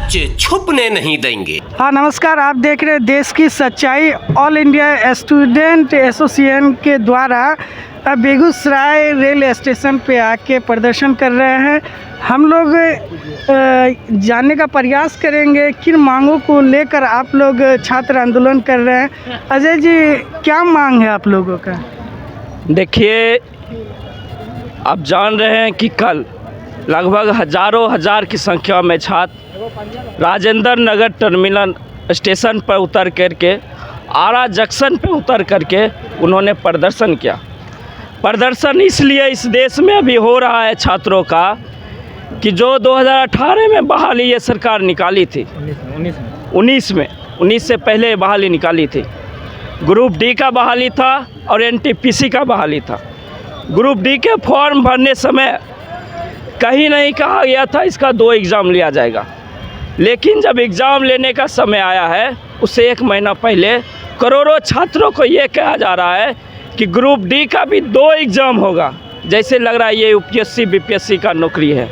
सच छुपने नहीं देंगे। हाँ नमस्कार, आप देख रहे हैं देश की सच्चाई। ऑल इंडिया स्टूडेंट एसोसिएशन के द्वारा बेगूसराय रेल स्टेशन पे आके प्रदर्शन कर रहे हैं। हम लोग जानने का प्रयास करेंगे किन मांगों को लेकर आप लोग छात्र आंदोलन कर रहे हैं। अजय जी, क्या मांग है आप लोगों का? देखिए, आप जान रहे हैं कि कल लगभग हजारों हजार की संख्या में छात्र राजेंद्र नगर टर्मिनल स्टेशन पर उतर करके आरा जंक्शन पर उतर करके उन्होंने प्रदर्शन किया। प्रदर्शन इसलिए इस देश में अभी हो रहा है छात्रों का कि जो 2018 में बहाली ये सरकार निकाली थी, 19 से पहले बहाली निकाली थी। ग्रुप डी का बहाली था और एनटीपीसी का बहाली था। ग्रुप डी के फॉर्म भरने समय कहीं नहीं कहा गया था इसका 2 एग्ज़ाम लिया जाएगा, लेकिन जब एग्ज़ाम लेने का समय आया है उससे 1 महीना पहले करोड़ों छात्रों को ये कहा जा रहा है कि ग्रुप डी का भी 2 एग्ज़ाम होगा। जैसे लग रहा है ये यूपीएससी बीपीएससी का नौकरी है।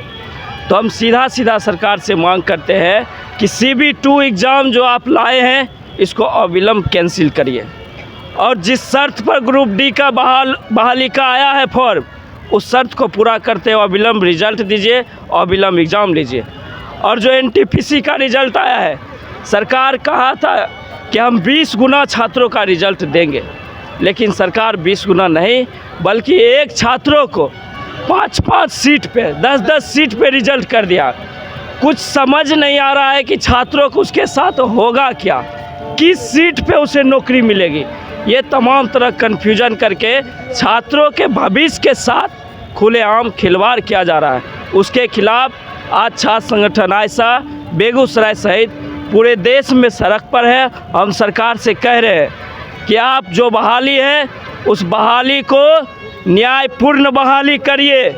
तो हम सीधा सरकार से मांग करते हैं कि CB2 एग्ज़ाम जो आप लाए हैं इसको अविलंब कैंसिल करिए, और जिस शर्त पर ग्रुप डी का बहाली का आया है फॉर्म, उस शर्त को पूरा करते हुए अविलंब रिजल्ट दीजिए, अविलंब एग्ज़ाम लीजिए। और जो एनटीपीसी का रिजल्ट आया है, सरकार कहा था कि हम 20 गुना छात्रों का रिजल्ट देंगे, लेकिन सरकार 20 गुना नहीं बल्कि एक छात्रों को 5-5 सीट पे 10-10 सीट पे रिजल्ट कर दिया। कुछ समझ नहीं आ रहा है कि छात्रों को उसके साथ होगा क्या, किस सीट पे उसे नौकरी मिलेगी। ये तमाम तरह कन्फ्यूजन करके छात्रों के भविष्य के साथ खुलेआम खिलवाड़ किया जा रहा है। उसके खिलाफ आज छात्र संगठन आयसा बेगूसराय सहित पूरे देश में सड़क पर है। हम सरकार से कह रहे हैं कि आप जो बहाली है उस बहाली को न्यायपूर्ण बहाली करिए,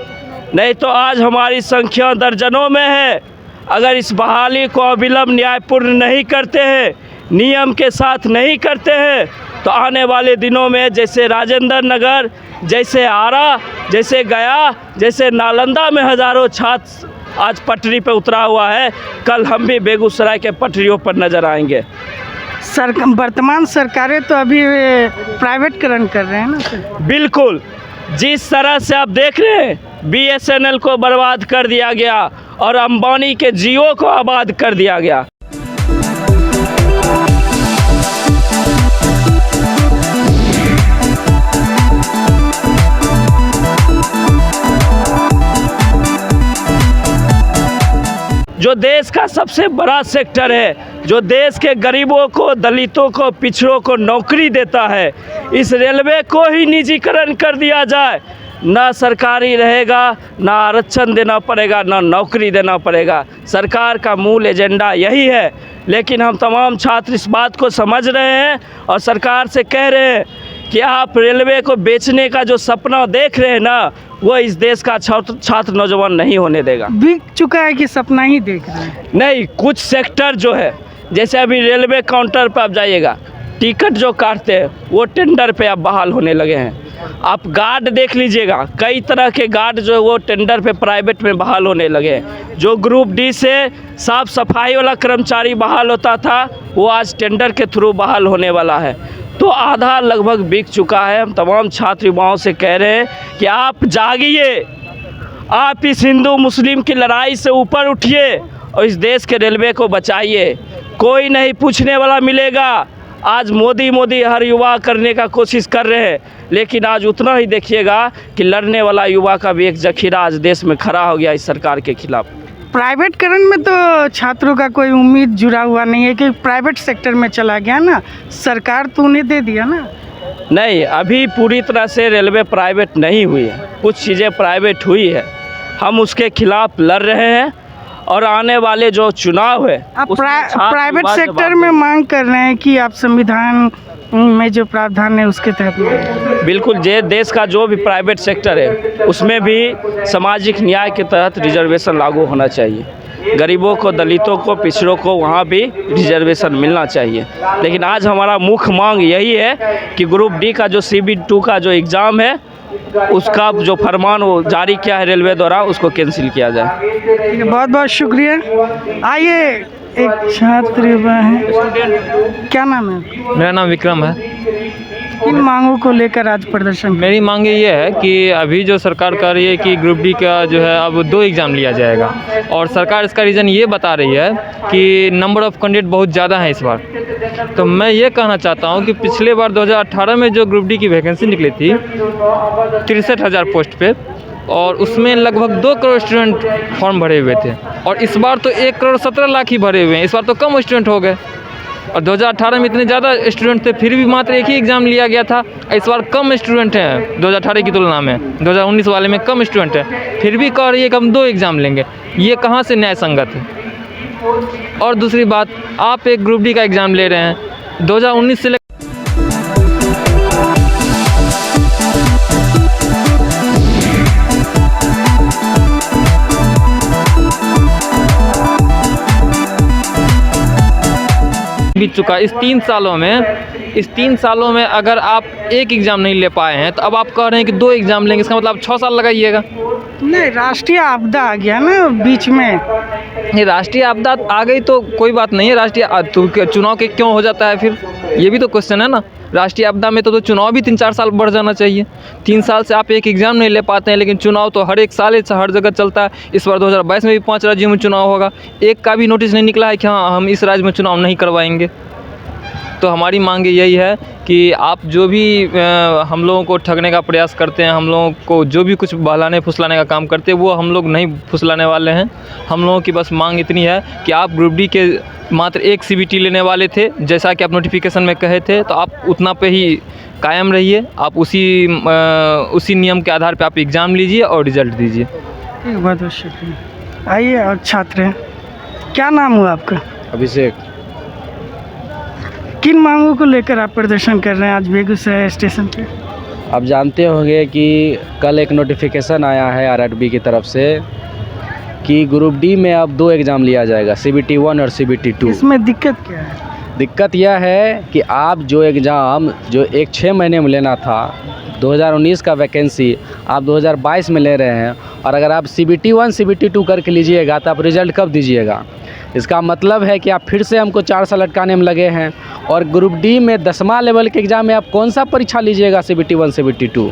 नहीं तो आज हमारी संख्या दर्जनों में है। अगर इस बहाली को अविलंब न्यायपूर्ण नहीं करते हैं, नियम के साथ नहीं करते हैं, तो आने वाले दिनों में जैसे राजेंद्र नगर, जैसे आरा, जैसे गया, जैसे नालंदा में हज़ारों छात्र आज पटरी पे उतरा हुआ है, कल हम भी बेगूसराय के पटरियों पर नज़र आएंगे। वर्तमान सरकारें तो अभी प्राइवेटकरण कर रहे हैं ना सर? बिल्कुल, जिस तरह से आप देख रहे हैं BSNL को बर्बाद कर दिया गया और अंबानी के जियो को आबाद कर दिया गया। जो देश का सबसे बड़ा सेक्टर है, जो देश के गरीबों को, दलितों को, पिछड़ों को नौकरी देता है, इस रेलवे को ही निजीकरण कर दिया जाए। ना सरकारी रहेगा, ना आरक्षण देना पड़ेगा, ना नौकरी देना पड़ेगा। सरकार का मूल एजेंडा यही है, लेकिन हम तमाम छात्र इस बात को समझ रहे हैं और सरकार से कह रहे हैं कि आप रेलवे को बेचने का जो सपना देख रहे हैं ना, वो इस देश का छात्र नौजवान नहीं होने देगा। बिक चुका है कि सपना ही देख रहे हैं? नहीं, कुछ सेक्टर जो है, जैसे अभी रेलवे काउंटर पर आप जाइएगा, टिकट जो काटते हैं वो टेंडर पे अब बहाल होने लगे हैं। आप गार्ड देख लीजिएगा, कई तरह के गार्ड जो है वो टेंडर पे प्राइवेट में बहाल होने लगे हैं। जो ग्रुप डी से साफ सफाई वाला कर्मचारी बहाल होता था, वो आज टेंडर के थ्रू बहाल होने वाला है। तो आधा लगभग बिक चुका है। हम तमाम छात्र युवाओं से कह रहे हैं कि आप जागिए, आप इस हिंदू मुस्लिम की लड़ाई से ऊपर उठिए और इस देश के रेलवे को बचाइए। कोई नहीं पूछने वाला मिलेगा। आज मोदी हर युवा करने का कोशिश कर रहे हैं, लेकिन आज उतना ही देखिएगा कि लड़ने वाला युवा का भी एक जखीरा आज देश में खड़ा हो गया इस सरकार के खिलाफ। प्राइवेटकरण में तो छात्रों का कोई उम्मीद जुड़ा हुआ नहीं है कि प्राइवेट सेक्टर में चला गया ना, सरकार तो उन्हें दे दिया ना। नहीं, अभी पूरी तरह से रेलवे प्राइवेट नहीं हुई है, कुछ चीज़ें प्राइवेट हुई है। हम उसके खिलाफ लड़ रहे हैं और आने वाले जो चुनाव है आप प्राइवेट सेक्टर में मांग कर रहे हैं कि आप संविधान में जो प्रावधान है उसके तहत? बिल्कुल, जे देश का जो भी प्राइवेट सेक्टर है उसमें भी सामाजिक न्याय के तहत रिजर्वेशन लागू होना चाहिए। गरीबों को, दलितों को, पिछड़ों को वहाँ भी रिजर्वेशन मिलना चाहिए। लेकिन आज हमारा मुख्य मांग यही है कि ग्रुप डी का जो CB2 का जो एग्ज़ाम है उसका जो फरमान वो जारी किया है रेलवे द्वारा, उसको कैंसिल किया जाए। बहुत बहुत शुक्रिया। आइए एक छात्र है, क्या नाम है? मेरा नाम विक्रम है। किन मांगों को लेकर आज प्रदर्शन? मेरी मांग ये है कि अभी जो सरकार कर रही है कि ग्रुप डी का जो है अब 2 एग्ज़ाम लिया जाएगा, और सरकार इसका रीज़न ये बता रही है कि नंबर ऑफ़ कैंडिडेट बहुत ज़्यादा है इस बार। तो मैं ये कहना चाहता हूँ कि पिछले बार 2018 में जो ग्रुप डी की वैकेंसी निकली थी 63,000 पोस्ट पे, और उसमें लगभग 2 करोड़ स्टूडेंट फॉर्म भरे हुए थे, और इस बार तो 1 करोड़ 17 लाख ही भरे हुए हैं। इस बार तो कम स्टूडेंट हो गए, और 2018 में इतने ज़्यादा स्टूडेंट थे फिर भी मात्र एक ही एग्ज़ाम लिया गया था। इस बार कम स्टूडेंट हैं 2018 की तुलना में, 2019 वाले में कम स्टूडेंट हैं, फिर भी कह रही है कि हम 2 एग्ज़ाम लेंगे। ये कहाँ से न्याय संगत है? और दूसरी बात, आप एक ग्रुप डी का एग्ज़ाम ले रहे हैं 2019 से बीत चुका। इस 3 सालों में अगर आप एक एग्ज़ाम नहीं ले पाए हैं, तो अब आप कह रहे हैं कि 2 एग्ज़ाम लेंगे, इसका मतलब आप 6 साल लगाइएगा। नहीं, राष्ट्रीय आपदा आ गया ना बीच में। ये राष्ट्रीय आपदा आ गई तो कोई बात नहीं है, राष्ट्रीय चुनाव के क्यों हो जाता है फिर? ये भी तो क्वेश्चन है ना। राष्ट्रीय आपदा में तो चुनाव भी 3-4 साल बढ़ जाना चाहिए। 3 साल से आप एक एग्ज़ाम नहीं ले पाते हैं, लेकिन चुनाव तो हर एक साल हर जगह चलता है। इस बार 2022 में भी 5 राज्यों में चुनाव होगा, एक का भी नोटिस नहीं निकला है कि हाँ हम इस राज्य में चुनाव नहीं करवाएंगे। तो हमारी मांग यही है कि आप जो भी हम लोगों को ठगने का प्रयास करते हैं, हम लोगों को जो भी कुछ बहलाने फुसलाने का काम करते हैं, वो हम लोग नहीं फुसलाने वाले हैं। हम लोगों की बस मांग इतनी है कि आप ग्रुप डी के मात्र 1 CBT लेने वाले थे, जैसा कि आप नोटिफिकेशन में कहे थे, तो आप उतना पे ही कायम रहिए। आप उसी नियम के आधार पर आप एग्ज़ाम लीजिए और रिज़ल्ट दीजिए। ठीक, बहुत बहुत शुक्रिया। आइए, और छात्र हैं, क्या नाम हुआ आपका? अभिषेक। किन मांगों को लेकर आप प्रदर्शन कर रहे हैं आज बेगूसराय स्टेशन पे? आप जानते होंगे कि कल एक नोटिफिकेशन आया है RRB की तरफ से कि ग्रुप डी में अब 2 एग्ज़ाम लिया जाएगा, CBT 1 और CBT 2। इसमें दिक्कत क्या है? दिक्कत यह है कि आप जो एग्ज़ाम जो 6 महीने में लेना था, 2019 का वैकेंसी आप 2022 में ले रहे हैं, और अगर आप CBT 1 CBT 2 करके लीजिएगा तो आप रिज़ल्ट कब दीजिएगा? इसका मतलब है कि आप फिर से हमको 4 साल अटकाने में लगे हैं। और ग्रुप डी में 10वां लेवल के एग्ज़ाम में आप कौन सा परीक्षा लीजिएगा CBT 1 CBT 2?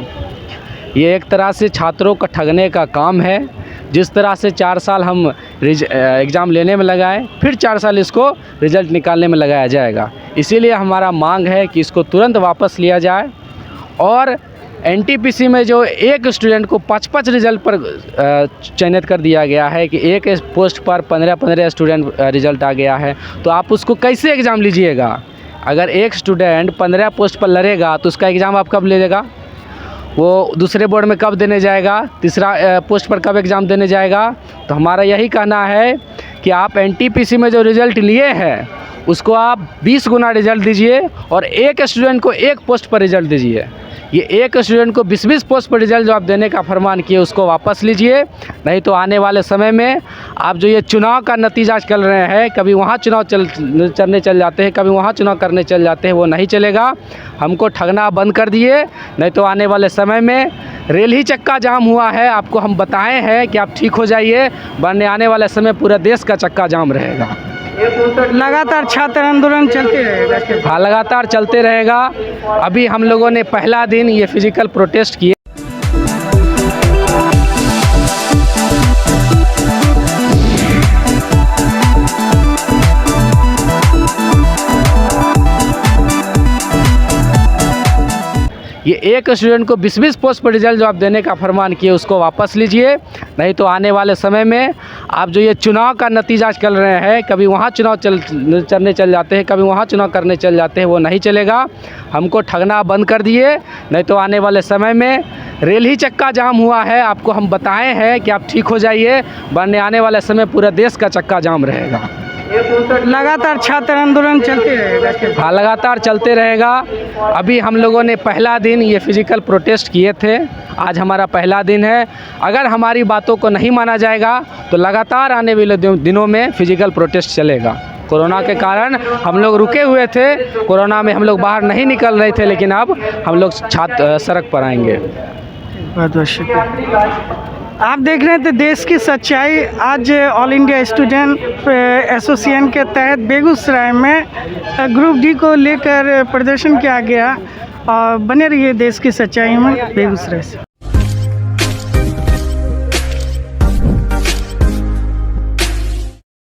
ये एक तरह से छात्रों का ठगने का काम है। जिस तरह से 4 साल हम एग्ज़ाम लेने में लगाए, फिर 4 साल इसको रिज़ल्ट निकालने में लगाया जाएगा। इसीलिए हमारा मांग है कि इसको तुरंत वापस लिया जाए, और NTPC में जो एक स्टूडेंट को 5-5 रिज़ल्ट पर चयनित कर दिया गया है कि एक पोस्ट पर 15-15 स्टूडेंट रिज़ल्ट आ गया है, तो आप उसको कैसे एग्ज़ाम लीजिएगा? अगर एक स्टूडेंट 15 पोस्ट पर लड़ेगा तो उसका एग्ज़ाम आप कब लेगा? वो दूसरे बोर्ड में कब देने जाएगा? तीसरा पोस्ट पर कब एग्ज़ाम देने जाएगा? तो हमारा यही कहना है कि आप NTPC में जो रिज़ल्ट लिए हैं उसको आप 20 गुना रिज़ल्ट दीजिए, और एक स्टूडेंट को 1 पोस्ट पर रिज़ल्ट दीजिए। ये एक स्टूडेंट को 20-20 पोस्ट पर रिज़ल्ट जो आप देने का फरमान किए उसको वापस लीजिए, नहीं तो आने वाले समय में आप जो ये चुनाव का नतीजा चल रहे हैं, कभी वहाँ चुनाव चलने चल जाते हैं, कभी वहाँ चुनाव करने चल जाते हैं, वो नहीं चलेगा। हमको ठगना बंद कर दिए, नहीं तो आने वाले समय में रेल ही चक्का जाम हुआ है। आपको हम बताए हैं कि आप ठीक हो जाइए, वरना आने वाले समय पूरा देश का चक्का जाम रहेगा। लगातार छात्र आंदोलन चलते रहेगा? हाँ, लगातार चलते रहेगा। अभी हम लोगों ने पहला दिन ये फिजिकल प्रोटेस्ट किए। ये एक स्टूडेंट को 20-20 पोस्ट पर रिज़ल्ट जो आप देने का फरमान किए उसको वापस लीजिए, नहीं तो आने वाले समय में आप जो ये चुनाव का नतीजा चल रहे हैं, कभी वहाँ चुनाव चलने चल जाते हैं, कभी वहाँ चुनाव करने चल जाते हैं, वो नहीं चलेगा। हमको ठगना बंद कर दिए, नहीं तो आने वाले समय में रेल ही चक्का जाम हुआ है। आपको हम बताए हैं कि आप ठीक हो जाइए, वरना आने वाले समय पूरा देश का चक्का जाम रहेगा। लगातार छात्र आंदोलन चलते रहेगा? हाँ, लगातार चलते रहेगा। अभी हम लोगों ने पहला दिन ये फिजिकल प्रोटेस्ट किए थे, आज हमारा पहला दिन है। अगर हमारी बातों को नहीं माना जाएगा तो लगातार आने वाले दिनों में फिजिकल प्रोटेस्ट चलेगा। कोरोना के कारण हम लोग रुके हुए थे, कोरोना में हम लोग बाहर नहीं निकल रहे थे, लेकिन अब हम लोग सड़क पर आएंगे। बहुत बहुत शुक्रिया। आप देख रहे थे देश की सच्चाई। आज ऑल इंडिया स्टूडेंट एसोसिएशन के तहत बेगूसराय में ग्रुप डी को लेकर प्रदर्शन किया गया। और बने रहिए देश की सच्चाई में बेगूसराय से।